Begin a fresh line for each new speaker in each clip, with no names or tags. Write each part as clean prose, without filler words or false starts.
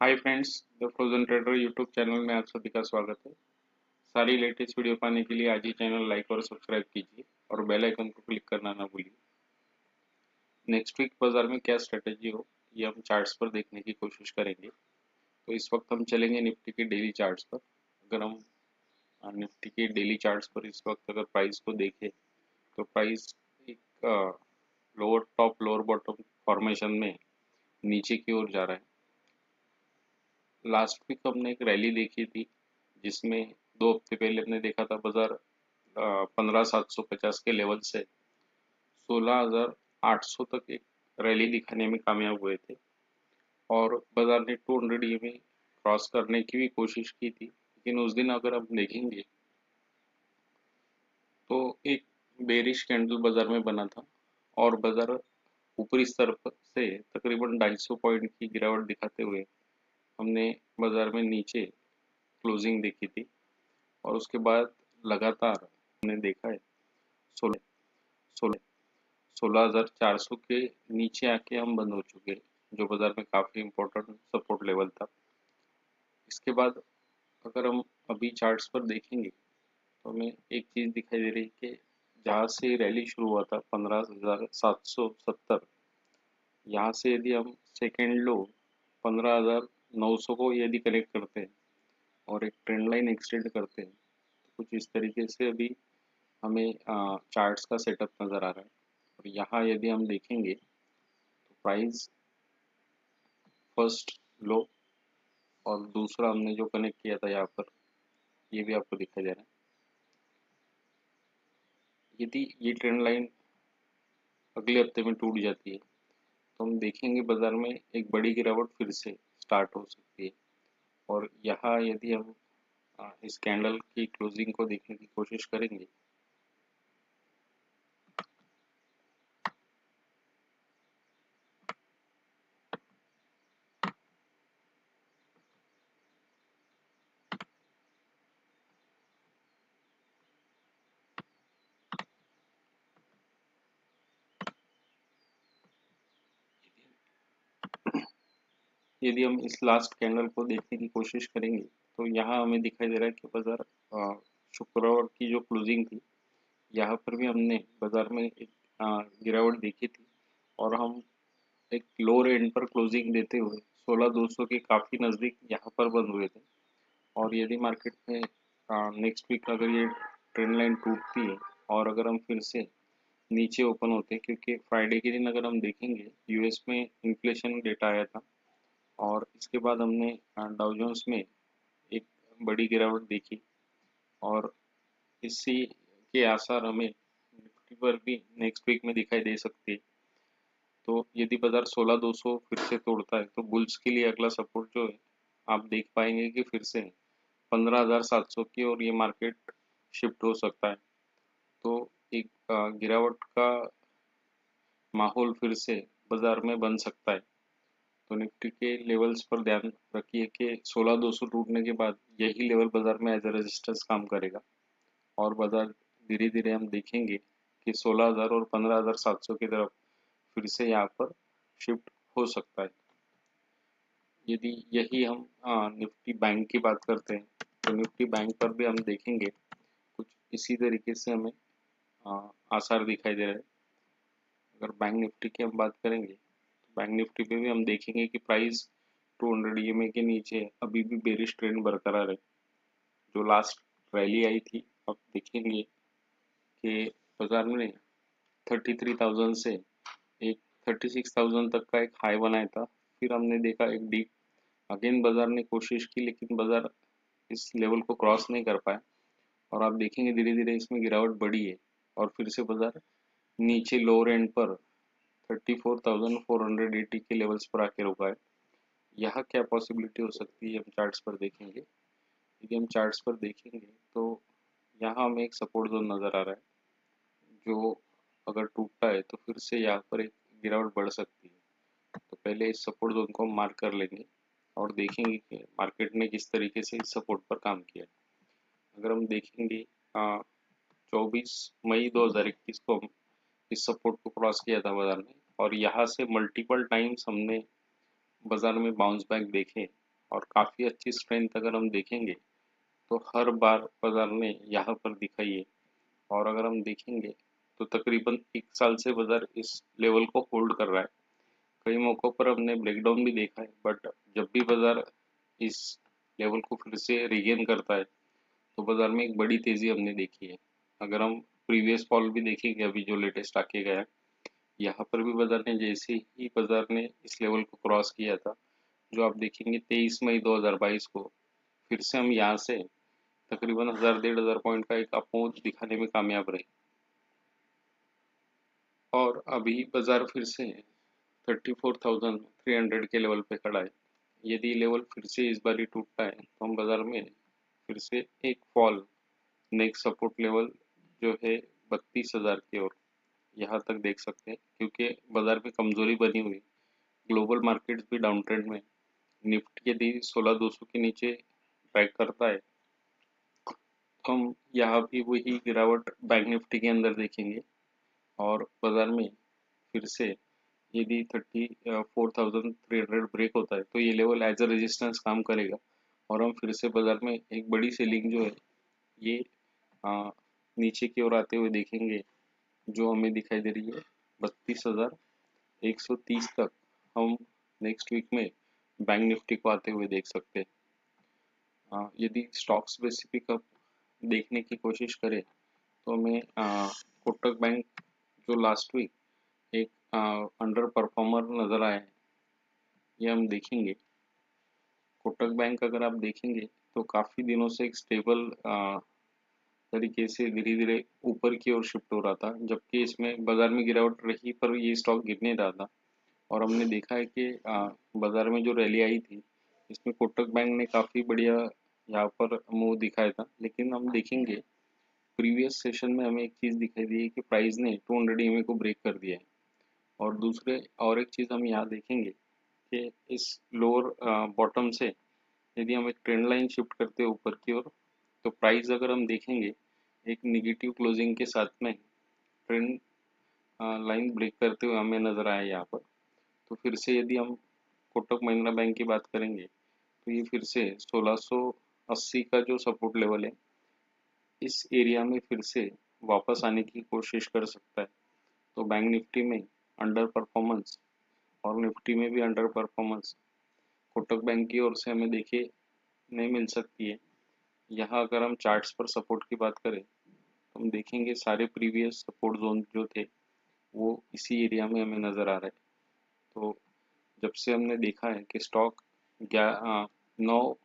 Hi friends, the frozen trader YouTube channel में आप सभी का स्वागत है। सारी लेटेस्ट वीडियो पाने के लिए आज ही चैनल लाइक और सब्सक्राइब कीजिए और बेल आइकन को क्लिक करना ना भूलिए। नेक्स्ट वीक बाजार में क्या स्ट्रेटेजी हो, ये हम चार्ट्स पर देखने की कोशिश करेंगे। तो इस वक्त हम चलेंगे निफ्टी के डेली चार्ट्स पर। अगर हम निफ्टी के डेली चार्ट्स पर इस वक्त अगर प्राइस को देखें तो प्राइस एक lower top lower bottom formation में नीचे की ओर जा रहा है। लास्ट वीक हमने एक रैली देखी थी जिसमें 2 हफ्ते पहले हमने देखा था बाजार 15,750 के लेवल से 16,800 तक एक रैली दिखाने में कामयाब हुए थे और बाजार ने 200 ईएमए क्रॉस करने की भी कोशिश की थी। लेकिन उस दिन अगर हम देखेंगे तो एक बेरिश कैंडल बाजार में बना था और बाजार ऊपरी स्तर पर से तकरीबन 250 पॉइंट की गिरावट दिखाते हुए हमने बाजार में नीचे क्लोजिंग देखी थी और उसके बाद लगातार हमने देखा है 16 16 16,400 के नीचे आके हम बंद हो चुके हैं, जो बाजार में काफ़ी इम्पोर्टेंट सपोर्ट लेवल था। इसके बाद अगर हम अभी चार्ट्स पर देखेंगे तो हमें एक चीज़ दिखाई दे रही है कि जहाँ से रैली शुरू हुआ था 15,770, यहाँ से यदि हम सेकेंड लो 15,900 को यदि कनेक्ट करते हैं और एक ट्रेंड लाइन एक्सटेंड करते हैं तो कुछ इस तरीके से अभी हमें चार्ट्स का सेटअप नज़र आ रहा है। और यहाँ यदि हम देखेंगे तो प्राइस फर्स्ट लो और दूसरा हमने जो कनेक्ट किया था यहाँ पर, ये भी आपको दिखाई दे रहा है। यदि ये ट्रेंड लाइन अगले हफ्ते में टूट जाती है तो हम देखेंगे बाजार में एक बड़ी गिरावट फिर से स्टार्ट हो सकती है। और यहाँ यदि हम इस कैंडल की क्लोजिंग को देखने की कोशिश करेंगे यदि हम इस लास्ट कैंडल को देखने की कोशिश करेंगे तो यहाँ हमें दिखाई दे रहा है कि बाजार शुक्रवार की जो क्लोजिंग थी यहाँ पर भी हमने बाजार में एक गिरावट देखी थी और हम एक लोअर एंड पर क्लोजिंग देते हुए 16,200 के काफ़ी नज़दीक यहाँ पर बंद हुए थे। और यदि मार्केट में नेक्स्ट वीक अगर ये ट्रेंड लाइन टूटती है और अगर हम फिर से नीचे ओपन होते हैं, क्योंकि फ्राइडे के दिन अगर हम देखेंगे यूएस में इन्फ्लेशन डेटा आया था और इसके बाद हमने डाउ जोन्स में एक बड़ी गिरावट देखी और इसी के आसार हमें निफ्टी पर भी नेक्स्ट वीक में दिखाई दे सकती है। तो यदि बाजार 16,200 फिर से तोड़ता है तो बुल्स के लिए अगला सपोर्ट जो है आप देख पाएंगे कि फिर से 15,700 की और ये मार्केट शिफ्ट हो सकता है। तो एक गिरावट का माहौल फिर से बाजार में बन सकता है। तो निफ्टी के लेवल्स पर ध्यान रखिए कि 16,200 टूटने के बाद यही लेवल बाजार में एज ए रेजिस्टेंस काम करेगा और बाजार धीरे धीरे हम देखेंगे कि 16,000 और 15,700 की तरफ फिर से यहाँ पर शिफ्ट हो सकता है। यदि यही हम निफ्टी बैंक की बात करते हैं तो निफ्टी बैंक पर भी हम देखेंगे कुछ इसी तरीके से हमें आसार दिखाई दे रहे हैं। अगर बैंक निफ्टी की हम बात करेंगे तो बैंक निफ्टी पे भी हम देखेंगे कि प्राइस 200 ईएमए के नीचे अभी भी बेरिश ट्रेंड बरकरार है। जो लास्ट रैली आई थी अब देखेंगे कि बाजार में 33,000 से एक 36,000 तक का एक हाई बनाया था, फिर हमने देखा एक डीप अगेन बाजार ने कोशिश की लेकिन बाजार इस लेवल को क्रॉस नहीं कर पाया और आप देखेंगे धीरे धीरे इसमें गिरावट बढ़ी है और फिर से बाजार नीचे लोअर एंड पर 34,480 के लेवल्स पर आके रुका है। यहाँ क्या पॉसिबिलिटी हो सकती है हम चार्ट्स पर देखेंगे। यदि हम चार्ट्स पर देखेंगे तो यहाँ हमें एक सपोर्ट जोन नज़र आ रहा है जो अगर टूटता है तो फिर से यहाँ पर एक गिरावट बढ़ सकती है। तो पहले इस सपोर्ट जोन को हम मार्क कर लेंगे और देखेंगे कि मार्केट ने किस तरीके से इस सपोर्ट पर काम किया। अगर हम देखेंगे 24 मई 2021 को हम इस सपोर्ट को क्रॉस किया था बाजार ने और यहाँ से मल्टीपल टाइम्स हमने बाजार में बाउंस बैक देखे और काफ़ी अच्छी स्ट्रेंथ अगर हम देखेंगे तो हर बार बाजार ने यहाँ पर दिखाई है। और अगर हम देखेंगे तो तकरीबन 1 साल से बाजार इस लेवल को होल्ड कर रहा है। कई मौक़ों पर हमने ब्रेकडाउन भी देखा है, बट जब भी बाजार इस लेवल को फिर से रिगेन करता है तो बाजार में एक बड़ी तेज़ी हमने देखी है। अगर हम प्रीवियस फॉल भी देखेंगे अभी जो लेटेस्ट आके गया है, यहाँ पर भी बाजार ने जैसे ही बाजार ने इस लेवल को क्रॉस किया था, जो आप देखेंगे 23 मई 2022 को, फिर से हम यहाँ से तकरीबन 1000-1500 पॉइंट का एक अप दिखाने में कामयाब रहे। और अभी बाजार फिर से 34,300 के लेवल पे खड़ा है। यदि लेवल फिर से इस बार ही टूटता है तो हम बाजार में फिर से एक फॉल, नेक्स्ट सपोर्ट लेवल जो है 32,000 की ओर यहाँ तक देख सकते हैं, क्योंकि बाजार में कमजोरी बनी हुई। ग्लोबल मार्केट्स भी डाउन ट्रेंड में। निफ्टी यदि 16,200 के नीचे ब्रेक करता है तो हम यहाँ भी वही गिरावट बैंक निफ्टी के अंदर देखेंगे। और बाजार में फिर से यदि 34,300 ब्रेक होता है तो ये लेवल एज अ रेजिस्टेंस काम करेगा और हम फिर से बाजार में एक बड़ी सेलिंग जो है ये नीचे की ओर आते हुए देखेंगे, जो हमें दिखाई दे रही है 32,130 तक। हम नेक्स्ट वीक में बैंक निफ्टी को आते हुए देख सकते हैं। यदि स्टॉक स्पेसिफिक अब देखने की कोशिश करें तो हमें कोटक बैंक जो लास्ट वीक एक अंडर परफॉर्मर नज़र आया है, ये हम देखेंगे। कोटक बैंक अगर आप देखेंगे तो काफ़ी दिनों से एक स्टेबल तरीके से धीरे धीरे ऊपर की ओर शिफ्ट हो रहा था, जबकि इसमें बाजार में गिरावट रही पर ये स्टॉक गिर नहीं रहा था। और हमने देखा है कि बाजार में जो रैली आई थी इसमें कोटक बैंक ने काफ़ी बढ़िया यहाँ पर मूव दिखाया था। लेकिन हम देखेंगे प्रीवियस सेशन में हमें एक चीज़ दिखाई दी है कि प्राइस ने 200 EMA को ब्रेक कर दिया है। और दूसरे और एक चीज़ हम यहाँ देखेंगे कि इस लोअर बॉटम से यदि हम एक ट्रेंड लाइन शिफ्ट करते हैं ऊपर की ओर, तो प्राइस अगर हम देखेंगे एक निगेटिव क्लोजिंग के साथ में ट्रेंड लाइन ब्रेक करते हुए हमें नज़र आया यहाँ पर। तो फिर से यदि हम कोटक महिंद्रा बैंक की बात करेंगे तो ये फिर से 1680 का जो सपोर्ट लेवल है इस एरिया में फिर से वापस आने की कोशिश कर सकता है। तो बैंक निफ्टी में अंडर परफॉर्मेंस और निफ्टी में भी अंडर परफॉर्मेंस कोटक बैंक की ओर से हमें देखिए नहीं मिल सकती है। यहाँ अगर हम चार्ट्स पर सपोर्ट की बात करें तो हम देखेंगे सारे प्रीवियस सपोर्ट जोन जो थे वो इसी एरिया में हमें नज़र आ रहा है। तो जब से हमने देखा है कि स्टॉक 9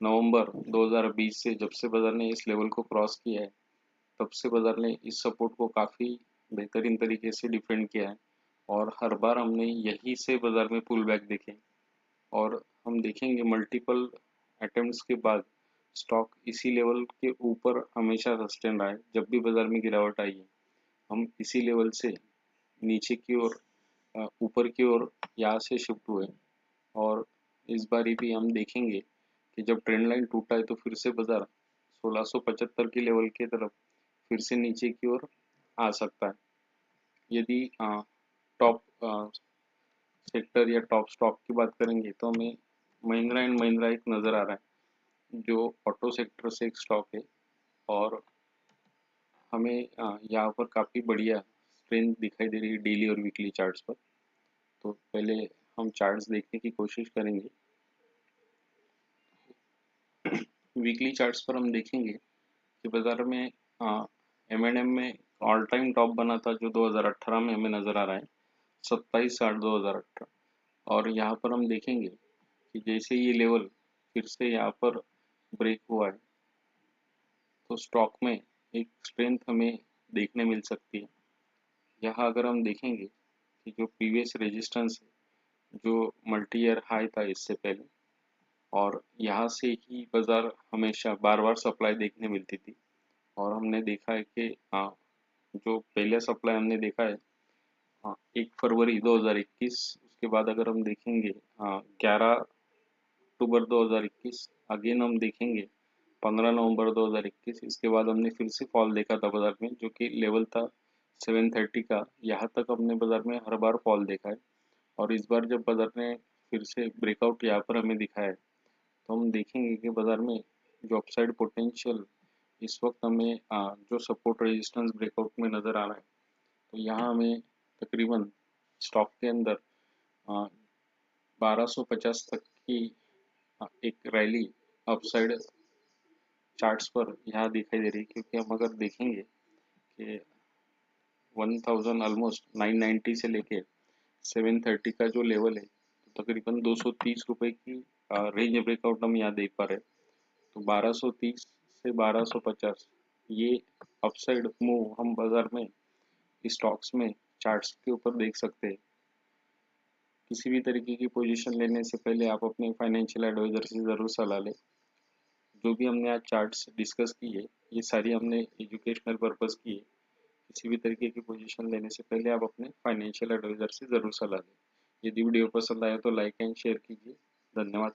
नवंबर 2020 से जब से बाजार ने इस लेवल को क्रॉस किया है, तब से बाजार ने इस सपोर्ट को काफ़ी बेहतरीन तरीके से डिफेंड किया है और हर बार हमने यही से बाजार में पुल बैक देखे। और हम देखेंगे मल्टीपल अटेम्प्ट्स के बाद स्टॉक इसी लेवल के ऊपर हमेशा सस्टेन रहा है। जब भी बाजार में गिरावट आई है हम इसी लेवल से नीचे की ओर ऊपर की ओर यहाँ से शिफ्ट हुए। और इस बारी भी हम देखेंगे कि जब ट्रेंड लाइन टूटा है तो फिर से बाजार 1675 की लेवल की तरफ फिर से नीचे की ओर आ सकता है। यदि टॉप सेक्टर या टॉप स्टॉक की बात करेंगे तो हमें महिंद्रा एंड महिंद्रा एक नज़र आ रहा है जो ऑटो सेक्टर से एक स्टॉक है और हमें यहाँ पर काफ़ी बढ़िया स्ट्रेंथ दिखाई दे रही है डेली और वीकली चार्ट्स पर। तो पहले हम चार्ट्स देखने की कोशिश करेंगे। वीकली चार्ट्स पर हम देखेंगे कि बाजार में M&M में ऑल टाइम टॉप बना था जो 2018 में हमें नज़र आ रहा है 27,60 और यहाँ पर हम देखेंगे कि जैसे ये लेवल फिर से यहाँ पर ब्रेक हुआ है तो स्टॉक में एक स्ट्रेंथ हमें देखने मिल सकती है। यहाँ अगर हम देखेंगे कि जो प्रीवियस रेजिस्टेंस है जो मल्टी ईयर हाई था इससे पहले, और यहाँ से ही बाजार हमेशा बार बार सप्लाई देखने मिलती थी। और हमने देखा है कि जो पहले सप्लाई हमने देखा है 1 फरवरी 2021, उसके बाद अगर हम देखेंगे 11 अक्टूबर 2021, अगेन हम देखेंगे 15 नवंबर 2021। इसके बाद हमने फिर से फॉल देखा था बाजार में जो कि लेवल था 730 का। यहाँ तक हमने बाजार में हर बार फॉल देखा है और इस बार जब बाजार ने फिर से ब्रेकआउट यहाँ पर हमें दिखाया है तो हम देखेंगे कि बाज़ार में जो अपसाइड पोटेंशियल इस वक्त हमें जो सपोर्ट रेजिस्टेंस ब्रेकआउट में नज़र आ रहा है, तो यहाँ हमें तकरीबन स्टॉक के अंदर 1250 तक की एक रैली अपसाइड चार्ट्स पर यहाँ दिखाई दे रही है, क्योंकि हम अगर देखेंगे कि 1000 ऑलमोस्ट 990 से लेके 730 का जो लेवल है, तो तकरीबन 230 रुपए की रेंज ब्रेकआउट हम यहाँ देख पा रहे हैं। तो 1230 से 1250 ये अपसाइड मूव हम बाजार में स्टॉक्स में चार्ट्स के ऊपर देख सकते हैं। किसी भी तरीके की पोजीशन लेने से पहले आप अपने फाइनेंशियल एडवाइजर से ज़रूर सलाह लें। जो भी हमने आज चार्ट्स डिस्कस की है, ये सारी हमने एजुकेशनल पर्पस की है। किसी भी तरीके की पोजीशन लेने से पहले आप अपने फाइनेंशियल एडवाइजर से ज़रूर सलाह लें। यदि वीडियो पसंद आया तो लाइक एंड शेयर कीजिए। धन्यवाद।